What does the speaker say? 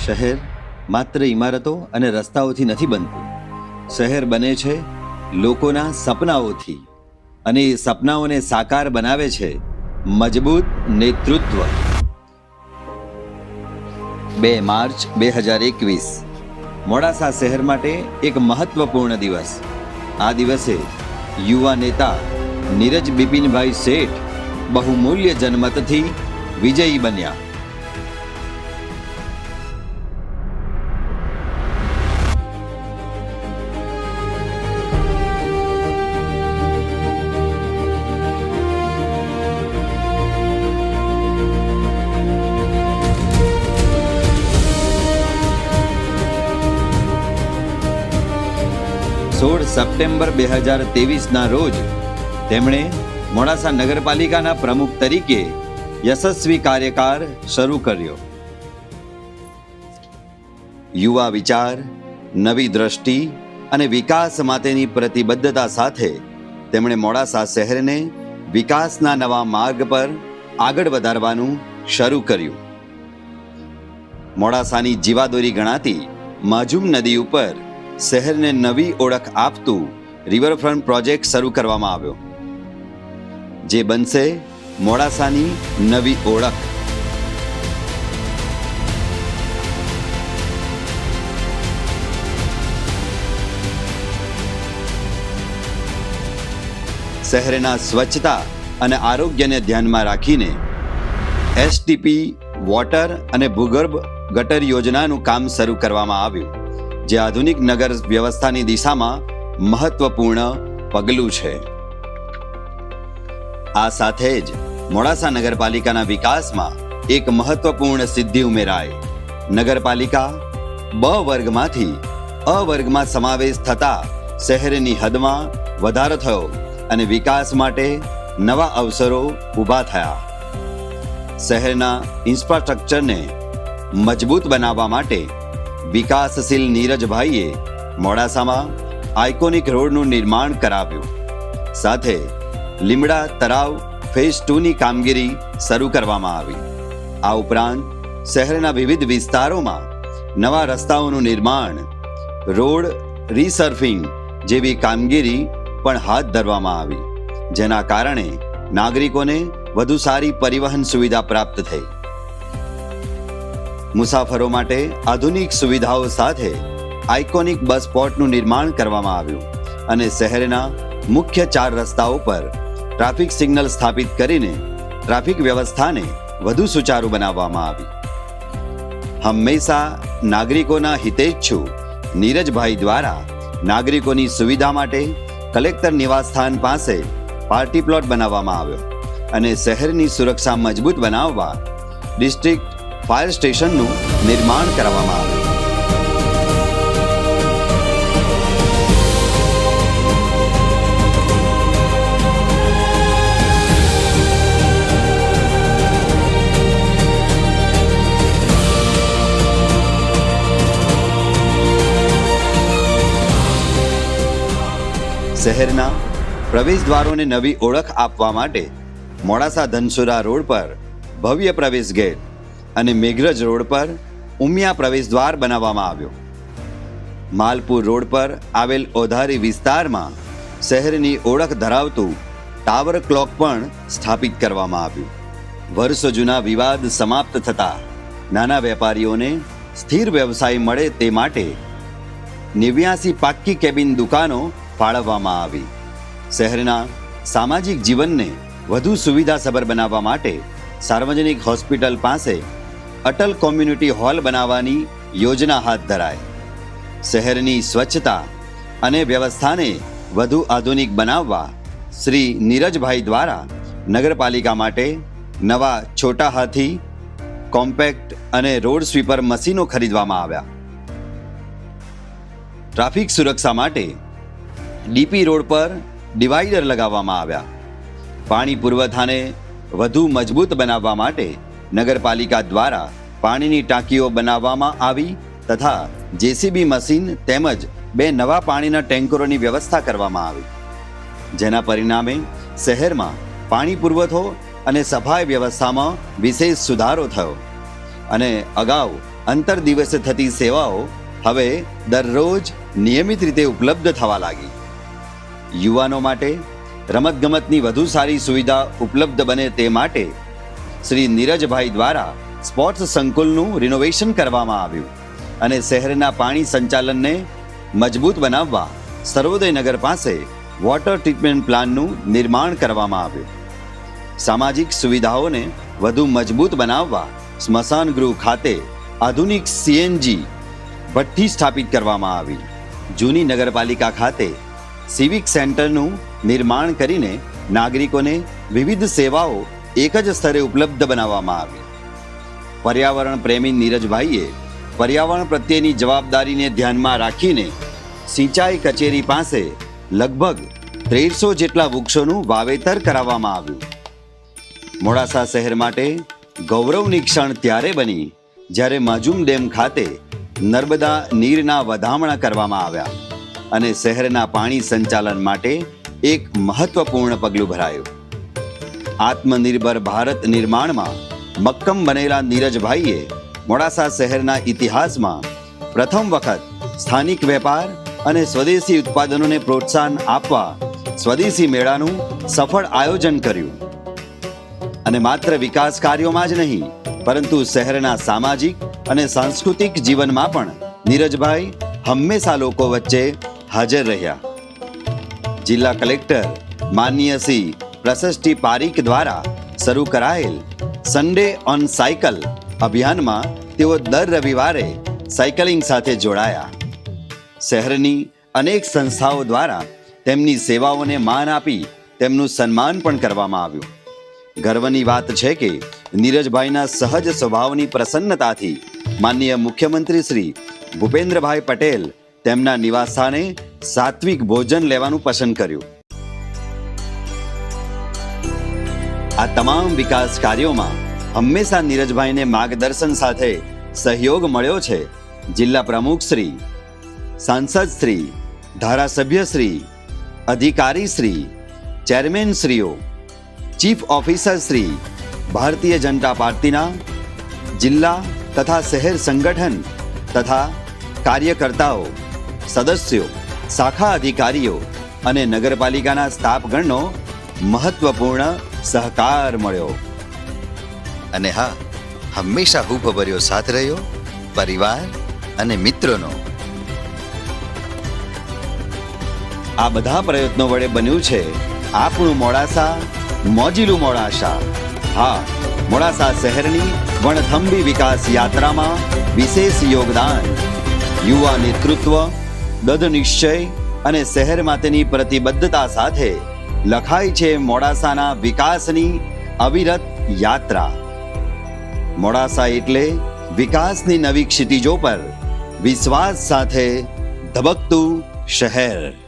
શહેર માત્ર ઇમારતો અને રસ્તાઓથી નથી બનતું. શહેર બને છે લોકોના સપનાઓથી, અને એ સપનાઓને સાકાર બનાવે છે મજબૂત નેતૃત્વ. 2 માર્ચ 2021 મોડાસા શહેર માટે એક મહત્વપૂર્ણ દિવસ. આ દિવસે યુવા નેતા નીરજ બિપિનભાઈ શેઠ બહુમૂલ્ય જનમતથી વિજયી બન્યા. સપ્ટેમ્બર 2023 રોજ તેમણે મોડાસા નગરપાલિકાના પ્રમુખ તરીકે યશસ્વી કાર્યકાળ શરૂ કર્યો. યુવા વિચાર, નવી દ્રષ્ટિ અને વિકાસ માટેની પ્રતિબદ્ધતા સાથે તેમણે મોડાસા શહેરને વિકાસના નવા માર્ગ પર આગળ વધારવાનું શરૂ કર્યું. મોડાસાની જીવાદોરી ગણાતી માજુમ નદી ઉપર શહેરને નવી ઓળખ આપતું રિવરફ્રન્ટ પ્રોજેક્ટ શરૂ કરવામાં આવ્યો, જે બનશે મોડાસાની નવી ઓળખ. શહેરના સ્વચ્છતા અને આરોગ્યને ધ્યાનમાં રાખીને એસટીપી વોટર અને ભૂગર્ભ ગટર યોજનાનું કામ શરૂ કરવામાં આવ્યું, જે આધુનિક નગર વ્યવસ્થાની દિશામાં મહત્વપૂર્ણ પગલું છે. આ સાથે જ મોડાસા નગરપાલિકાના વિકાસમાં એક મહત્વપૂર્ણ સિદ્ધિ ઉમેરાઈ. નગરપાલિકા બ વર્ગમાંથી અ વર્ગમાં સમાવેશ થતા શહેરની હદમાં વધારો થયો અને વિકાસ માટે નવા અવસરો ઊભા થયા. શહેરના ઇન્ફ્રાસ્ટ્રક્ચરને મજબૂત બનાવવા માટે વિકાસશીલ નીરજભાઈએ મોડાસામાં આઇકોનિક રોડનું નિર્માણ કરાવ્યું. સાથે લીમડા તળાવ ફેઝ 2ની કામગીરી શરૂ કરવામાં આવી. આ ઉપરાંત શહેરના વિવિધ વિસ્તારોમાં નવા રસ્તાઓનું નિર્માણ, રોડ રીસર્ફિંગ જેવી કામગીરી પણ હાથ ધરવામાં આવી, જેના કારણે નાગરિકોને વધુ સારી પરિવહન સુવિધા પ્રાપ્ત થઈ. મુસાફરો માટે આધુનિક સુવિધાઓ સાથે આઇકોનિક બસ સ્પોટનું નિર્માણ કરવામાં આવ્યું અને શહેરના મુખ્ય 4 રસ્તાઓ પર ટ્રાફિક સિગ્નલ સ્થાપિત કરીને ટ્રાફિક વ્યવસ્થાને વધુ સુચારુ બનાવવામાં આવી. હંમેશા નાગરિકોના હિતેચ્છુ નીરજભાઈ દ્વારા નાગરિકોની સુવિધા માટે કલેક્ટર નિવાસસ્થાન પાસે પાર્ટી પ્લોટ બનાવવામાં આવ્યો અને શહેરની સુરક્ષા મજબૂત બનાવવા ડિસ્ટ્રિક્ટ ફાયર સ્ટેશનનું નિર્માણ કરવામાં આવ્યું. શહેરના પ્રવેશદ્વારોને નવી ઓળખ આપવા માટે મોડાસા ધનસુરા રોડ પર ભવ્ય પ્રવેશ ગેટ અને મેઘરજ રોડ પર ઉમિયા પ્રવેશદ્વાર બનાવવામાં આવ્યો. માલપુર રોડ પર આવેલ ઓધારી વિસ્તારમાં શહેરની ઓળખ ધરાવતું ટાવર ક્લોક પણ સ્થાપિત કરવામાં આવ્યું. વર્ષો જૂના વિવાદ સમાપ્ત થતા નાના વેપારીઓને સ્થિર વ્યવસાય મળે તે માટે 89 પાક્કી કેબિન દુકાનો ફાળવવામાં આવી. શહેરના સામાજિક જીવનને વધુ સુવિધાસભર બનાવવા માટે સાર્વજનિક હોસ્પિટલ પાસે અટલ કોમ્યુનિટી હોલ બનાવવાની યોજના હાથ ધરાઈ. શહેરની સ્વચ્છતા અને વ્યવસ્થાને વધુ આધુનિક બનાવવા શ્રી નીરજભાઈ દ્વારા નગરપાલિકા માટે નવા છોટા હાથી, કોમ્પેક્ટ અને રોડ સ્વીપર મશીનો ખરીદવામાં આવ્યા. ટ્રાફિક સુરક્ષા માટે ડીપી રોડ પર ડિવાઈડર લગાવવામાં આવ્યા. પાણી પુરવઠાને વધુ મજબૂત બનાવવા માટે નગરપાલિકા દ્વારા પાણીની ટાંકીઓ બનાવવામાં આવી તથા જેસીબી મશીન તેમજ 2 નવા પાણીના ટેન્કરોની વ્યવસ્થા કરવામાં આવી, જેના પરિણામે શહેરમાં પાણી પુરવઠો અને સફાઈ વ્યવસ્થામાં વિશેષ સુધારો થયો અને અગાઉ અંતર દિવસે થતી સેવાઓ હવે દરરોજ નિયમિત રીતે ઉપલબ્ધ થવા લાગી. યુવાનો માટે રમતગમતની વધુ સારી સુવિધા ઉપલબ્ધ બને તે માટે શ્રી નીરજભાઈ દ્વારા સ્પોર્ટ્સ સંકુલનું રિનોવેશન કરવામાં આવ્યું અને શહેરના પાણી સંચાલનને મજબૂત બનાવવા સર્વોદય નગર પાસે વોટર ટ્રીટમેન્ટ પ્લાન્ટનું નિર્માણ કરવામાં આવ્યું. સામાજિક સુવિધાઓને વધુ મજબૂત બનાવવા સ્મશાન ગૃહ ખાતે આધુનિક સીએનજી ભઠ્ઠી સ્થાપિત કરવામાં આવી. જૂની નગરપાલિકા ખાતે સિવિક સેન્ટરનું નિર્માણ કરીને નાગરિકોને વિવિધ સેવાઓ એક જ સ્તરે ઉપલબ્ધ બનાવવામાં આવી. પર્યાવરણ પ્રેમી નીરજભાઈએ પર્યાવરણ પ્રત્યેની જવાબદારીને ધ્યાનમાં રાખીને સિંચાઈ કચેરી પાસે લગભગ 1300 જેટલા વૃક્ષોનું વાવેતર કરાવવામાં આવ્યું. મોડાસા શહેર માટે ગૌરવની ક્ષણ ત્યારે બની જ્યારે માજુમ ડેમ ખાતે નર્મદા નીરના વધામણા કરવામાં આવ્યા અને શહેરના પાણી સંચાલન માટે એક મહત્વપૂર્ણ પગલું ભરાયું. આત્મનિર્ભર ભારત નિર્માણમાં મક્કમ બનેલા નીરજભાઈએ મોડાસા શહેરના ઇતિહાસમાં પ્રથમ વખત સ્થાનિક વેપાર અને સ્વદેશી ઉત્પાદનોને પ્રોત્સાહન આપવા સ્વદેશી મેળાનું સફળ આયોજન કર્યું. અને માત્ર વિકાસ કાર્યોમાં જ નહીં પરંતુ શહેરના સામાજિક અને સાંસ્કૃતિક જીવનમાં પણ નીરજભાઈ હંમેશા લોકો વચ્ચે હાજર રહ્યા. જિલ્લા કલેક્ટર માનનીય શ્રી પ્રશસ્તિ પારીખ દ્વારા શરૂ કરાયેલ સન્ડે ઓન સાયકલ અભિયાનમાં તેઓ દર રવિવારે સાયકલિંગ સાથે જોડાયા. શહેરની અનેક સંસ્થાઓ દ્વારા તેમની સેવાઓને માન આપી તેમનું સન્માન પણ કરવામાં આવ્યું. ગર્વની વાત છે કે નીરજભાઈના સહજ સ્વભાવની પ્રસન્નતાથી માનનીય મુખ્યમંત્રી શ્રી ભૂપેન્દ્રભાઈ પટેલ તેમના નિવાસસ્થાને સાત્વિક ભોજન લેવાનું પસંદ કર્યું. આ તમામ વિકાસ કાર્યોમાં હંમેશા નીરજભાઈને માર્ગદર્શન સાથે સહયોગ મળ્યો છે જિલ્લા પ્રમુખ શ્રી, સાંસદ શ્રી, ધારાસભ્ય શ્રી, અધિકારી શ્રી, ચેરમેન શ્રીઓ, ચીફ ઓફિસર શ્રી, ભારતીય જનતા પાર્ટીના જિલ્લા તથા શહેર સંગઠન તથા કાર્યકર્તાઓ, સદસ્યો, શાખા અધિકારીઓ અને નગરપાલિકાના સ્ટાફગણનો મહત્વપૂર્ણ સહકાર મળ્યો. અને હા, હંમેશા હૂંફભર્યો સાથ રહ્યો પરિવાર અને મિત્રોનો. આ બધા પ્રયત્નો વડે બન્યું છે આપણું મોડાસા, મોજીલું મોડાસા. હા, મોડાસા શહેરની વણથંભી વિકાસ યાત્રામાં વિશેષ યોગદાન, યુવા નેતૃત્વ, દૃઢ નિશ્ચય અને શહેર માટેની પ્રતિબદ્ધતા સાથે લખાય છે મોડાસાના વિકાસની અવિરત યાત્રા. મોડાસા એટલે વિકાસની નવી ક્ષિતિજો પર વિશ્વાસ સાથે ધબકતું શહેર.